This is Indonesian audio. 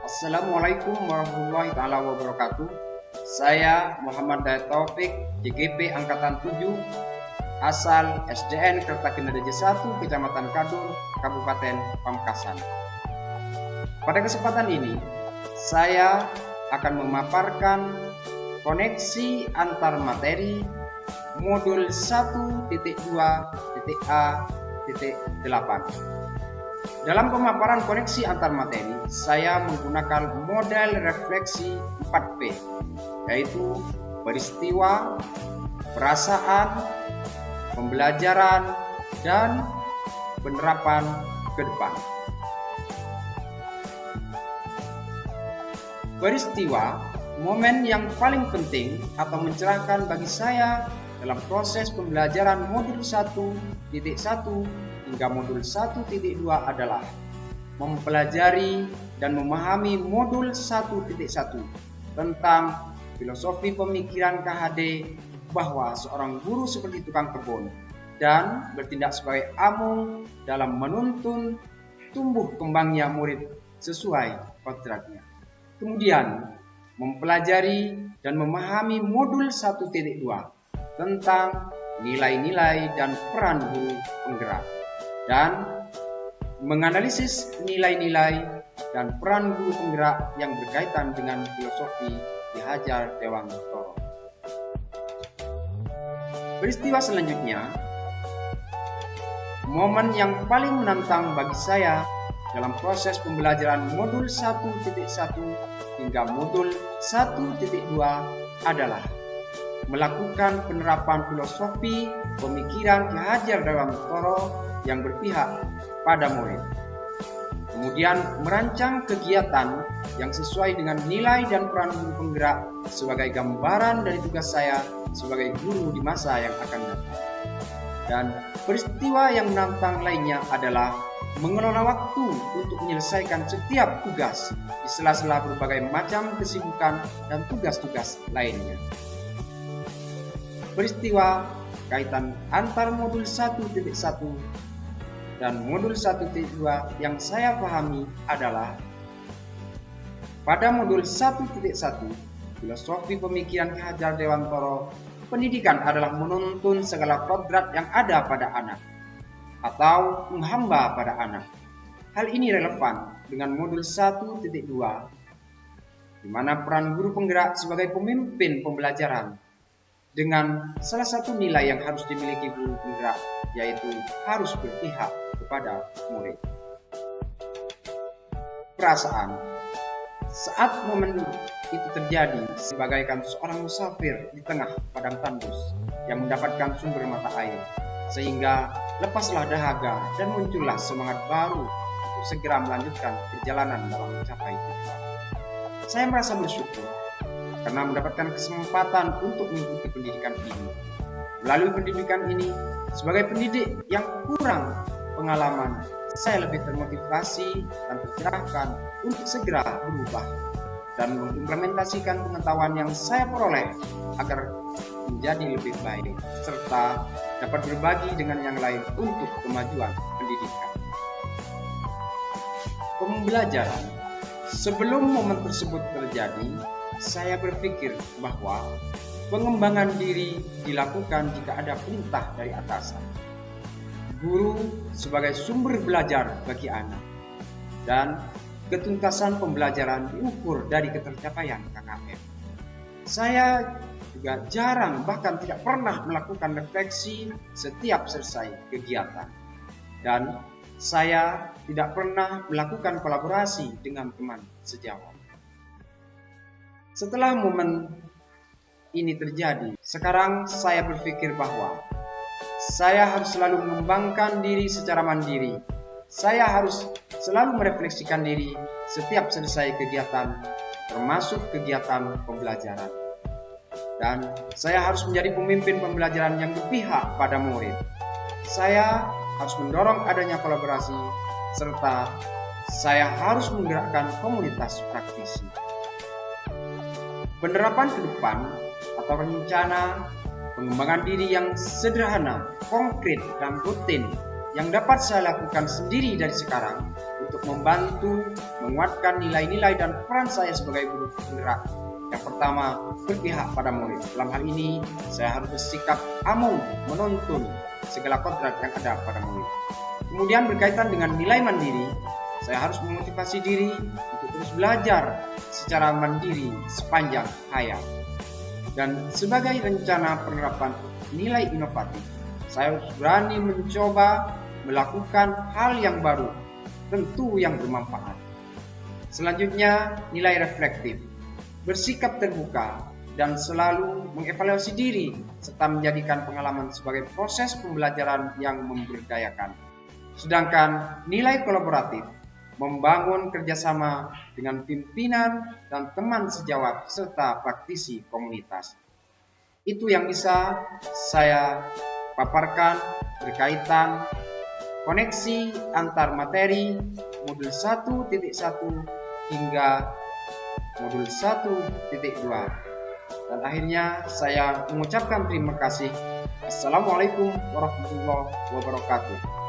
Assalamualaikum warahmatullahi wabarakatuh. Saya Muhammad Dayat Taufik, JGP Angkatan 7, asal SDN Kertakinarja 1, Kecamatan Kadur, Kabupaten Pamekasan. Pada kesempatan ini, saya akan memaparkan koneksi antar materi modul 1.2.A.8. Dalam pemaparan koneksi antar materi, saya menggunakan model refleksi 4P, yaitu peristiwa, perasaan, pembelajaran, dan penerapan ke depan. Peristiwa, momen yang paling penting atau mencerahkan bagi saya dalam proses pembelajaran modul 1.1 hingga modul 1.2 adalah mempelajari dan memahami modul 1.1 tentang filosofi pemikiran KHD, bahwa seorang guru seperti tukang kebun dan bertindak sebagai amung dalam menuntun tumbuh kembangnya murid sesuai kodratnya. Kemudian mempelajari dan memahami modul 1.2 tentang nilai-nilai dan peran guru penggerak, dan menganalisis nilai-nilai dan peran guru penggerak yang berkaitan dengan filosofi Ki Hajar Dewantoro. Peristiwa selanjutnya, momen yang paling menantang bagi saya dalam proses pembelajaran modul 1.1 hingga modul 1.2 adalah melakukan penerapan filosofi pemikiran Ki Hajar Dewantoro yang berpihak pada murid. Kemudian merancang kegiatan yang sesuai dengan nilai dan peran guru penggerak sebagai gambaran dari tugas saya sebagai guru di masa yang akan datang. Dan peristiwa yang menantang lainnya adalah mengelola waktu untuk menyelesaikan setiap tugas di sela-sela berbagai macam kesibukan dan tugas-tugas lainnya. Peristiwa kaitan antar modul 1.1 dan modul 1.2 yang saya pahami adalah pada modul 1.1 filosofi pemikiran Ki Hajar Dewantoro, pendidikan adalah menuntun segala kodrat yang ada pada anak atau menghamba pada anak. Hal ini relevan dengan modul 1.2 di mana peran guru penggerak sebagai pemimpin pembelajaran, dengan salah satu nilai yang harus dimiliki guru penggerak, yaitu harus berpihak kepada murid. Perasaan, saat momen itu terjadi, sebagaikan seorang musafir di tengah padang tandus yang mendapatkan sumber mata air, sehingga lepaslah dahaga dan muncullah semangat baru untuk segera melanjutkan perjalanan dalam mencapai tujuan. Saya merasa bersyukur karena mendapatkan kesempatan untuk mengikuti pendidikan ini. Melalui pendidikan ini, sebagai pendidik yang kurang pengalaman, saya lebih termotivasi dan tercerahkan untuk segera berubah dan mengimplementasikan pengetahuan yang saya peroleh agar menjadi lebih baik, serta dapat berbagi dengan yang lain untuk kemajuan pendidikan. Pembelajaran. Sebelum momen tersebut terjadi, saya berpikir bahwa pengembangan diri dilakukan jika ada perintah dari atasan. Guru sebagai sumber belajar bagi anak, dan ketuntasan pembelajaran diukur dari ketercapaian KKM. Saya juga jarang, bahkan tidak pernah melakukan refleksi setiap selesai kegiatan, dan saya tidak pernah melakukan kolaborasi dengan teman sejawat. Setelah momen ini terjadi, sekarang saya berpikir bahwa saya harus selalu mengembangkan diri secara mandiri. Saya harus selalu merefleksikan diri setiap selesai kegiatan, termasuk kegiatan pembelajaran. Dan saya harus menjadi pemimpin pembelajaran yang berpihak pada murid. Saya harus mendorong adanya kolaborasi, serta saya harus menggerakkan komunitas praktisi. Penerapan ke depan atau rencana pengembangan diri yang sederhana, konkret, dan rutin yang dapat saya lakukan sendiri dari sekarang untuk membantu menguatkan nilai-nilai dan peran saya sebagai guru penggerak. Yang pertama, berpihak pada murid. Dalam hal ini, saya harus bersikap amung menuntun segala kodrat yang ada pada murid. Kemudian berkaitan dengan nilai mandiri, saya harus memotivasi diri untuk terus belajar secara mandiri sepanjang hayat. Dan sebagai rencana penerapan nilai inovatif, saya harus berani mencoba melakukan hal yang baru, tentu yang bermanfaat. Selanjutnya, nilai reflektif. Bersikap terbuka dan selalu mengevaluasi diri serta menjadikan pengalaman sebagai proses pembelajaran yang memberdayakan. Sedangkan nilai kolaboratif, membangun kerjasama dengan pimpinan dan teman sejawat serta praktisi komunitas. Itu yang bisa saya paparkan berkaitan koneksi antar materi modul 1.1 hingga modul 1.2. Dan akhirnya saya mengucapkan terima kasih. Assalamualaikum warahmatullahi wabarakatuh.